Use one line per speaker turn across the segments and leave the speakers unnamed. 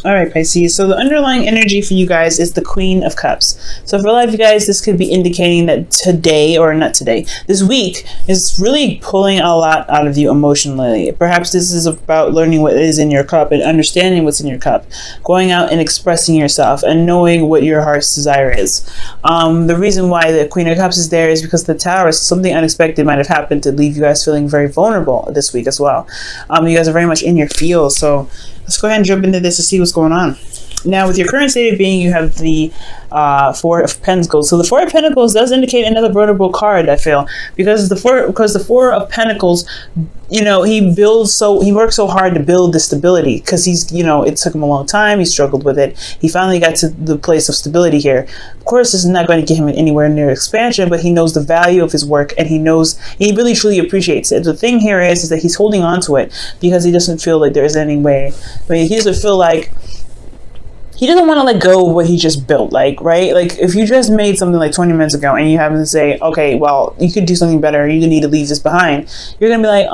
All right, Pisces. So the underlying energy for you guys is the Queen of Cups. So for a lot of you guys, this could be indicating that today, or not today, this week is really pulling a lot out of you emotionally. Perhaps this is about learning what is in your cup and understanding what's in your cup, going out and expressing yourself and knowing what your heart's desire is. The reason why the Queen of Cups is there is because the Tower, is something unexpected might have happened to leave you guys feeling very vulnerable this week as well. You guys are very much in your field, so let's go ahead and jump into this to see what's going on. Now, with your current state of being, you have the Four of Pentacles. So the Four of Pentacles does indicate another vulnerable card, I feel, because the Four of Pentacles, you know, he works so hard to build the stability, because he's, you know, it took him a long time. He struggled with it. He finally got to the place of stability here. Of course, this is not going to get him anywhere near expansion, but he knows the value of his work, and he really truly appreciates it. The thing here is that he's holding on to it because he doesn't feel like there's any way. I mean, he doesn't feel like, he doesn't want to let go of what he just built, like, right? Like, if you just made something like 20 minutes ago and you have to say, okay, well, you could do something better, you need to leave this behind, you're going to be like,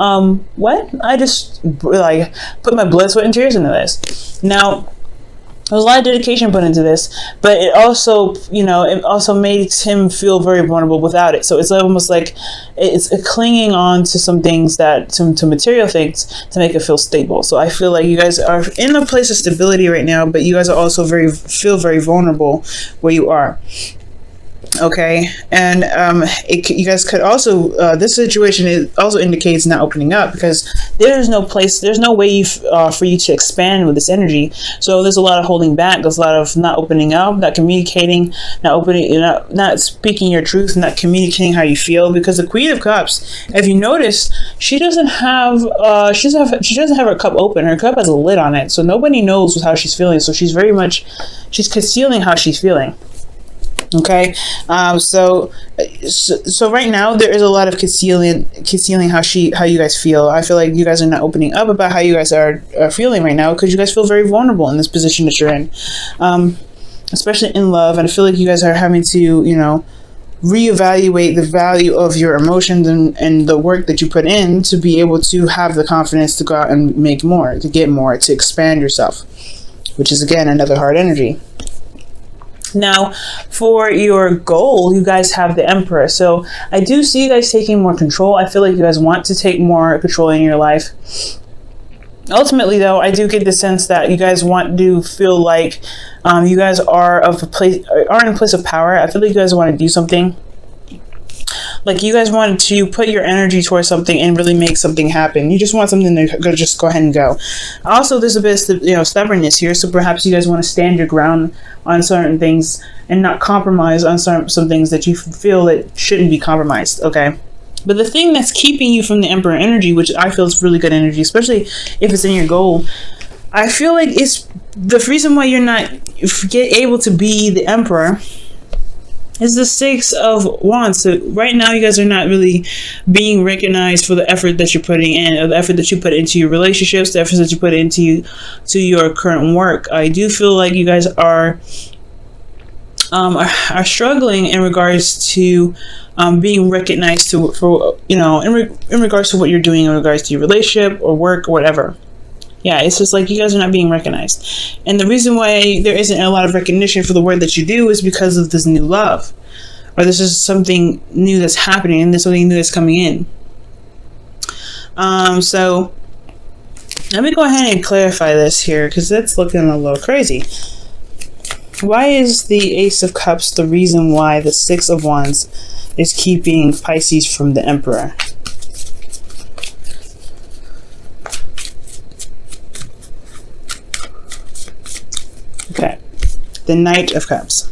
what? I just, like, put my blood, sweat, and tears into this. Now, there's a lot of dedication put into this, but it also, you know, it also makes him feel very vulnerable without it. So it's almost like it's clinging on to some things, that to material things, to make it feel stable. So I feel like you guys are in a place of stability right now, but you guys are also feel very vulnerable where you are. Okay, and you guys could also, this situation also indicates not opening up, because there's no way for you to expand with this energy. So there's a lot of holding back. There's a lot of not opening up, not communicating, not speaking your truth, not communicating how you feel. Because the Queen of Cups, if you notice, she doesn't have her cup open. Her cup has a lid on it, so nobody knows how she's feeling. So she's concealing how she's feeling. Okay, so right now there is a lot of concealing how you guys feel. I feel like you guys are not opening up about how you guys are feeling right now, because you guys feel very vulnerable in this position that you're in, especially in love. And I feel like you guys are having to, you know, reevaluate the value of your emotions and the work that you put in to be able to have the confidence to go out and make more, to get more, to expand yourself, which is again another hard energy. Now, for your goal, you guys have the Emperor. So I do see you guys taking more control. I feel like you guys want to take more control in your life. Ultimately, though, I do get the sense that you guys want to feel like you guys are in a place of power. I feel like you guys want to do something. Like, you guys want to put your energy towards something and really make something happen. You just want something to just go ahead and go. Also, there's a bit of, you know, stubbornness here. So perhaps you guys want to stand your ground on certain things and not compromise on some things that you feel that shouldn't be compromised. Okay. But the thing that's keeping you from the Emperor energy, which I feel is really good energy, especially if it's in your goal, I feel like it's the reason why you're not able to be the Emperor is the Six of Wands. So right now you guys are not really being recognized for the effort that you're putting in, or the effort that you put into your relationships, the effort that you put into your current work. I do feel like you guys are struggling in regards to being recognized for you know, in regards to what you're doing in regards to your relationship or work or whatever. Yeah, it's just like you guys are not being recognized. And the reason why there isn't a lot of recognition for the work that you do is because of this new love. Or this is something new that's happening, and there's something new that's coming in. So let me go ahead and clarify this here, because that's looking a little crazy. Why is the Ace of Cups the reason why the Six of Wands is keeping Pisces from the Emperor? Okay, the Knight of Cups.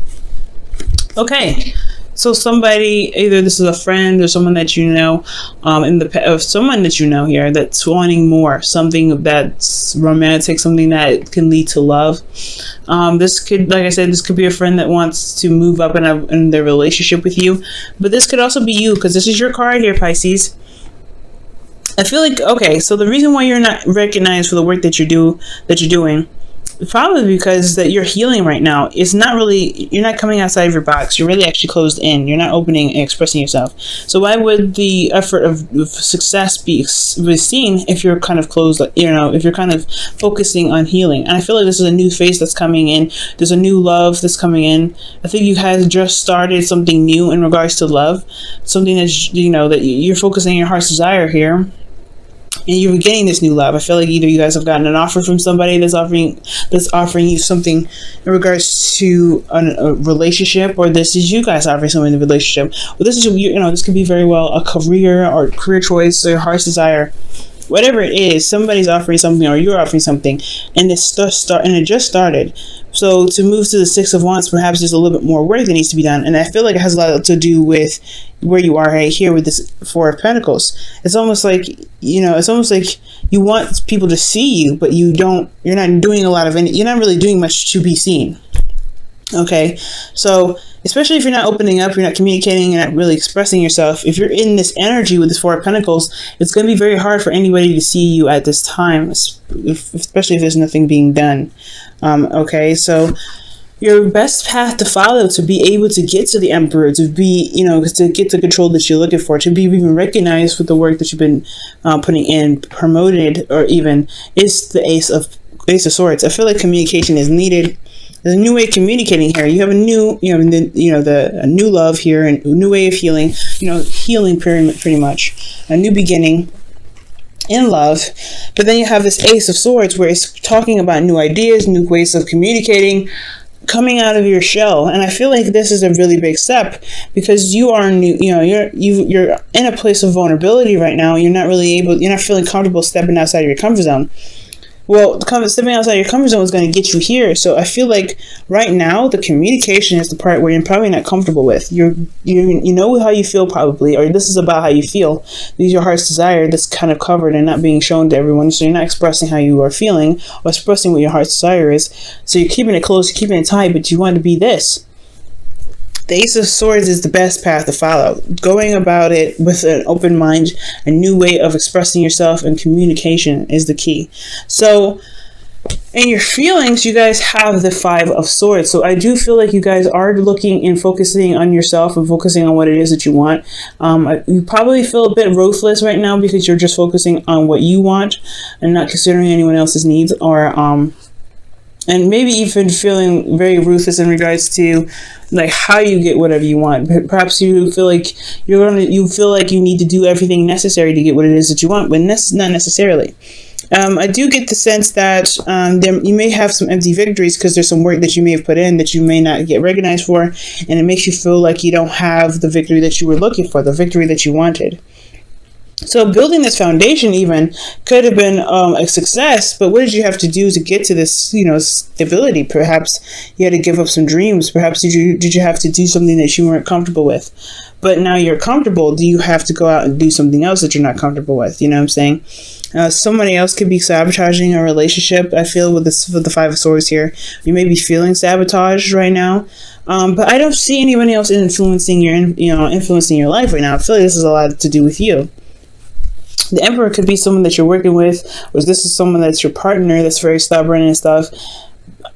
Okay, so somebody, either this is a friend or someone that you know, someone that you know here that's wanting more, something that's romantic, something that can lead to love. This could, like I said, this could be a friend that wants to move up in their relationship with you, but this could also be you, because this is your card here, Pisces. I feel like, okay, so the reason why you're not recognized for the work that you're doing probably because that you're healing right now. It's not really, you're not coming outside of your box. You're really actually closed in. You're not opening and expressing yourself. So why would the effort of success be seen if you're kind of closed, if you're kind of focusing on healing? And I feel like this is a new phase that's coming in. There's a new love that's coming in. I think you guys just started something new in regards to love, something that, that you're focusing on your heart's desire here. And you're getting this new love. I feel like either you guys have gotten an offer from somebody that's offering you something in regards to a relationship, or this is you guys offering something in a relationship. Well, this is this could be very well a career choice or your heart's desire. Whatever it is, somebody's offering something or you're offering something, and it just started. So to move to the Six of Wands, perhaps there's a little bit more work that needs to be done. And I feel like it has a lot to do with where you are right here with this Four of Pentacles. It's almost like, you want people to see you, but you're not doing you're not really doing much to be seen. Okay, so especially if you're not opening up, you're not communicating, you're not really expressing yourself. If you're in this energy with this Four of Pentacles, it's going to be very hard for anybody to see you at this time, especially if there's nothing being done. Okay, so your best path to follow to be able to get to the Emperor, to be, to get the control that you're looking for, to be even recognized with the work that you've been putting in, promoted, or even, is the Ace of Swords. I feel like communication is needed. There's a new way of communicating here. You have a new, a new love here, and a new way of healing. Healing pretty much, a new beginning in love. But then you have this Ace of Swords, where it's talking about new ideas, new ways of communicating, coming out of your shell. And I feel like this is a really big step, because you are new. You're in a place of vulnerability right now. You're not feeling comfortable stepping outside of your comfort zone. Well, stepping outside your comfort zone is going to get you here. So I feel like right now the communication is the part where you're probably not comfortable with. You know how you feel probably, or this is about how you feel. These are your heart's desire that's kind of covered and not being shown to everyone. So you're not expressing how you are feeling or expressing what your heart's desire is. So you're keeping it close, you're keeping it tight, but you want to be this. The Ace of Swords is the best path to follow. Going about it with an open mind, a new way of expressing yourself, and communication is the key. So in your feelings, you guys have the Five of Swords. So I do feel like you guys are looking and focusing on yourself and focusing on what it is that you want. You probably feel a bit ruthless right now because you're just focusing on what you want and not considering anyone else's needs, or and maybe even feeling very ruthless in regards to like how you get whatever you want. Perhaps you feel like you feel like you need to do everything necessary to get what it is that you want, but not necessarily. I do get the sense that you may have some empty victories because there's some work that you may have put in that you may not get recognized for, and it makes you feel like you don't have the victory that you were looking for, the victory that you wanted. So building this foundation even could have been a success, but what did you have to do to get to this, stability? Perhaps you had to give up some dreams. Perhaps did you have to do something that you weren't comfortable with? But now you're comfortable. Do you have to go out and do something else that you're not comfortable with? You know what I'm saying? Somebody else could be sabotaging a relationship. I feel with the Five of Swords here, you may be feeling sabotaged right now. But I don't see anybody else influencing your life right now. I feel like this has a lot to do with you. The Emperor could be someone that you're working with, or this is someone that's your partner that's very stubborn and stuff.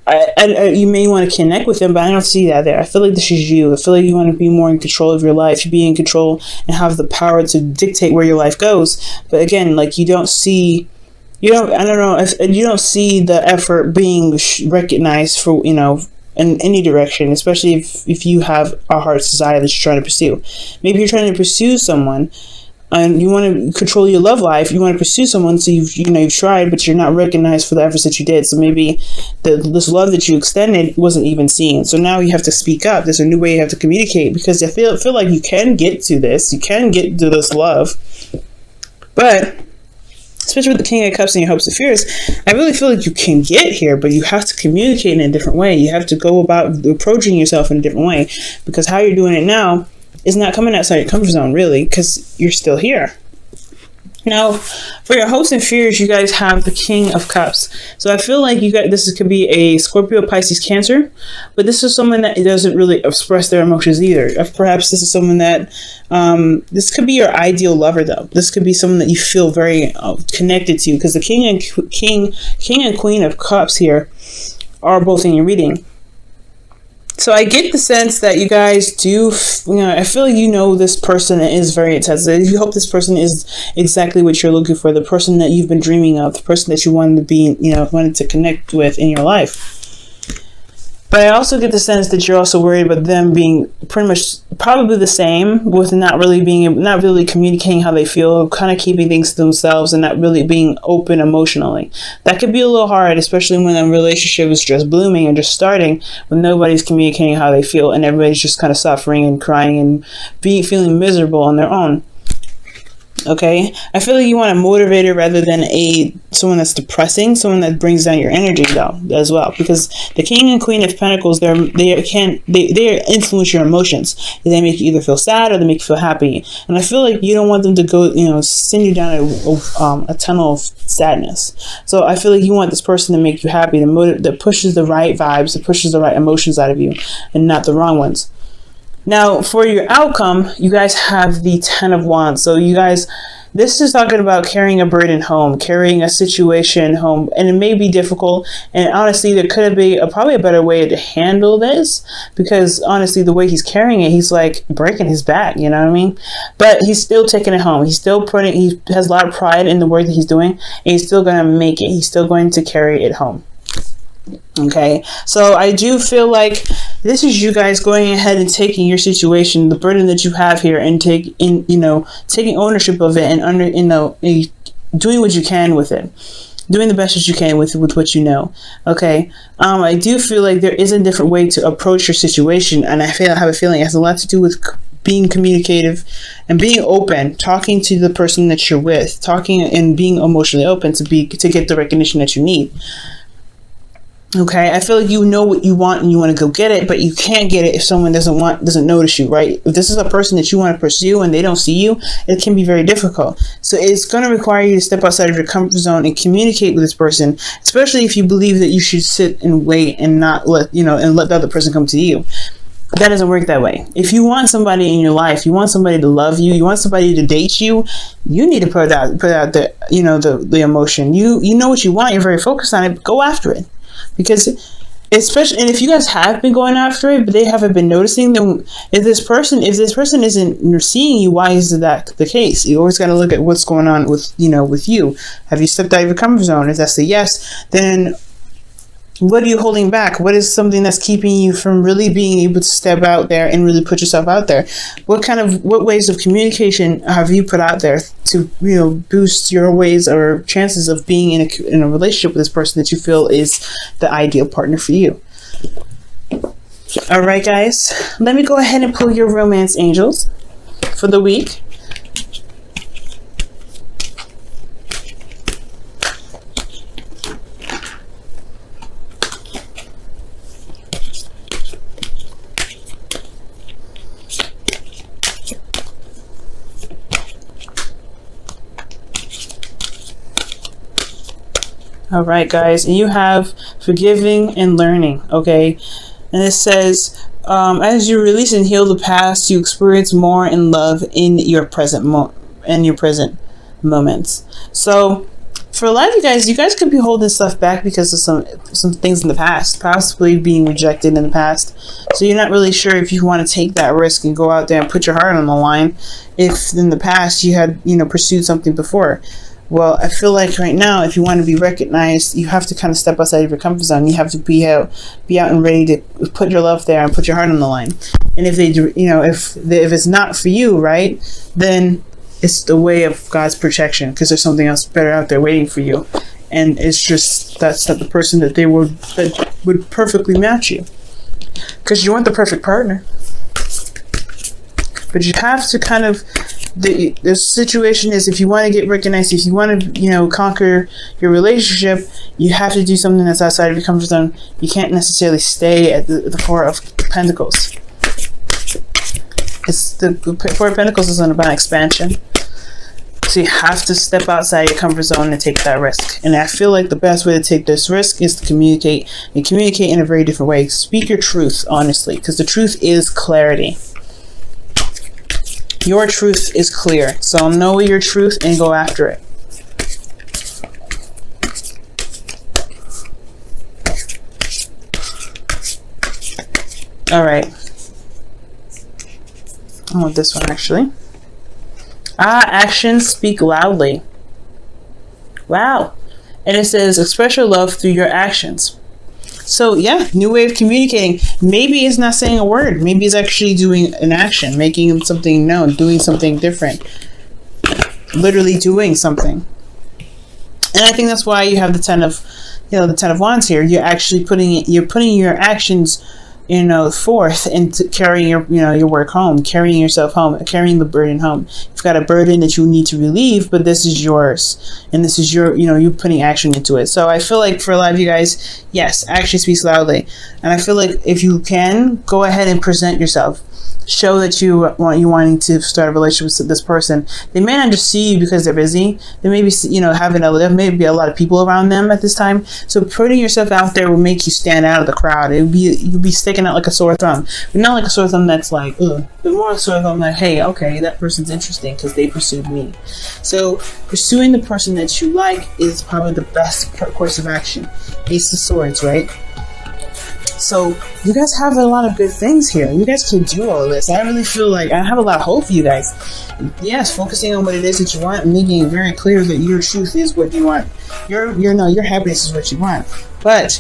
You may want to connect with them, but I don't see that there. I feel like this is you. I feel like you want to be more in control of your life, be in control and have the power to dictate where your life goes. But again, like you don't see the effort being recognized for, in any direction, especially if you have a heart's desire that you're trying to pursue. Maybe you're trying to pursue someone and you want to control your love life. You want to pursue someone, so you've tried, but you're not recognized for the efforts that you did. So maybe this love that you extended wasn't even seen. So now you have to speak up. There's a new way you have to communicate, because I feel like you can get to this. You can get to this love, but especially with the King of Cups and your hopes and fears, I really feel like you can get here, but you have to communicate in a different way. You have to go about approaching yourself in a different way, because how you're doing it now is not coming outside your comfort zone, really, because you're still here. Now, for your hopes and fears, you guys have the King of Cups. So I feel like this could be a Scorpio, Pisces, Cancer, but this is someone that doesn't really express their emotions either. Perhaps this is someone that, this could be your ideal lover, though. This could be someone that you feel very connected to, because the King and Queen of Cups here or both in your reading. So I get the sense that you guys do, I feel like you know this person is very intense. You hope this person is exactly what you're looking for, the person that you've been dreaming of, the person that you wanted to be, wanted to connect with in your life. But I also get the sense that you're also worried about them being pretty much probably the same, with not really communicating how they feel, kind of keeping things to themselves and not really being open emotionally. That could be a little hard, especially when a relationship is just blooming and just starting, when nobody's communicating how they feel and everybody's just kind of suffering and crying and feeling miserable on their own. Okay, I feel like you want a motivator rather than someone that's depressing, someone that brings down your energy though as well, because the King and Queen of Pentacles, they influence your emotions. They make you either feel sad or they make you feel happy, and I feel like you don't want them to go, send you down a tunnel of sadness. So I feel like you want this person to make you happy, that pushes the right vibes, that pushes the right emotions out of you, and not the wrong ones. Now, for your outcome, you guys have the 10 of Wands. So you guys, this is talking about carrying a burden home, carrying a situation home, and it may be difficult. And honestly, there could be probably a better way to handle this, because honestly, the way he's carrying it, he's like breaking his back, you know what I mean? But he's still taking it home. He has a lot of pride in the work that he's doing, and he's still going to make it. He's still going to carry it home. Okay, so I do feel like this is you guys going ahead and taking your situation, the burden that you have here, and taking ownership of it, and doing what you can with it, doing the best that you can with what you know. Okay, I do feel like there is a different way to approach your situation, and I have a feeling it has a lot to do with being communicative and being open, talking to the person that you're with, talking and being emotionally open to get the recognition that you need. Okay, I feel like you know what you want and you want to go get it, but you can't get it if someone doesn't notice you, right? If this is a person that you want to pursue and they don't see you, it can be very difficult. So it's going to require you to step outside of your comfort zone and communicate with this person, especially if you believe that you should sit and wait and not let the other person come to you. That doesn't work that way. If you want somebody in your life, you want somebody to love you, you want somebody to date you, you need to put out the emotion. You know what you want, you're very focused on it, go after it. Because especially, and if you guys have been going after it, but they haven't been noticing, then if this person isn't seeing you, why is that the case? You always got to look at what's going on with you. Have you stepped out of your comfort zone? If that's a yes, then what are you holding back? What is something that's keeping you from really being able to step out there and really put yourself out there? What ways of communication have you put out there to boost your ways or chances of being in a relationship with this person that you feel is the ideal partner for you? All right, guys, let me go ahead and pull your romance angels for the week. All right, guys, and you have forgiving and learning, okay? And it says, as you release and heal the past, you experience more in love in your present moments. So for a lot of you guys could be holding stuff back because of some things in the past, possibly being rejected in the past. So you're not really sure if you want to take that risk and go out there and put your heart on the line if in the past you had pursued something before. Well, I feel like right now, if you want to be recognized, you have to kind of step outside of your comfort zone. You have to be out and ready to put your love there and put your heart on the line. And if they do, if it's not for you, right, then it's the way of God's protection, because there's something else better out there waiting for you. And it's just that's not the person that would perfectly match you, because you want the perfect partner. But you have to kind of. The situation is, if you want to get recognized, if you want to conquer your relationship, you have to do something that's outside of your comfort zone. You can't necessarily stay at the Four of Pentacles. The Four of Pentacles is about expansion, so you have to step outside your comfort zone and take that risk. And I feel like the best way to take this risk is to communicate, and communicate in a very different way. Speak your truth honestly, because the truth is clarity. Your truth is clear, so know your truth and go after it. All right. I want this one actually. Actions speak loudly. Wow. And it says express your love through your actions. So yeah, new way of communicating. Maybe it's not saying a word. Maybe it's actually doing an action, making something known, doing something different. Literally doing something. And I think that's why you have the Ten of Wands here. You're actually putting your actions, forth into carrying your work home, carrying yourself home, carrying the burden home. You've got a burden that you need to relieve, but this is yours, and this is you putting action into it. So I feel like for a lot of you guys, yes, action speaks loudly, and I feel like if you can, go ahead and present yourself. Show that you're wanting to start a relationship with this person. They may not just see you because they're busy. They may be, there may be a lot of people around them at this time. So putting yourself out there will make you stand out of the crowd. You'll be sticking out like a sore thumb, but not like a sore thumb that's like, ugh. But more a sore thumb like, hey, okay, that person's interesting because they pursued me. So pursuing the person that you like is probably the best course of action. Ace of Swords, right? So you guys have a lot of good things here. You guys can do all of this. I really feel like I have a lot of hope for you guys. Yes, focusing on what it is that you want and making it very clear that your truth is what you want. Your happiness is what you want. But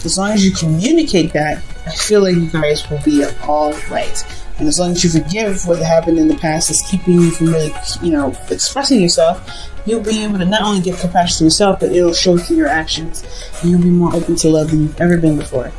as long as you communicate that, I feel like you guys will be all right. And as long as you forgive what happened in the past that's keeping you from really, expressing yourself, you'll be able to not only give compassion to yourself, but it'll show through your actions. And you'll be more open to love than you've ever been before.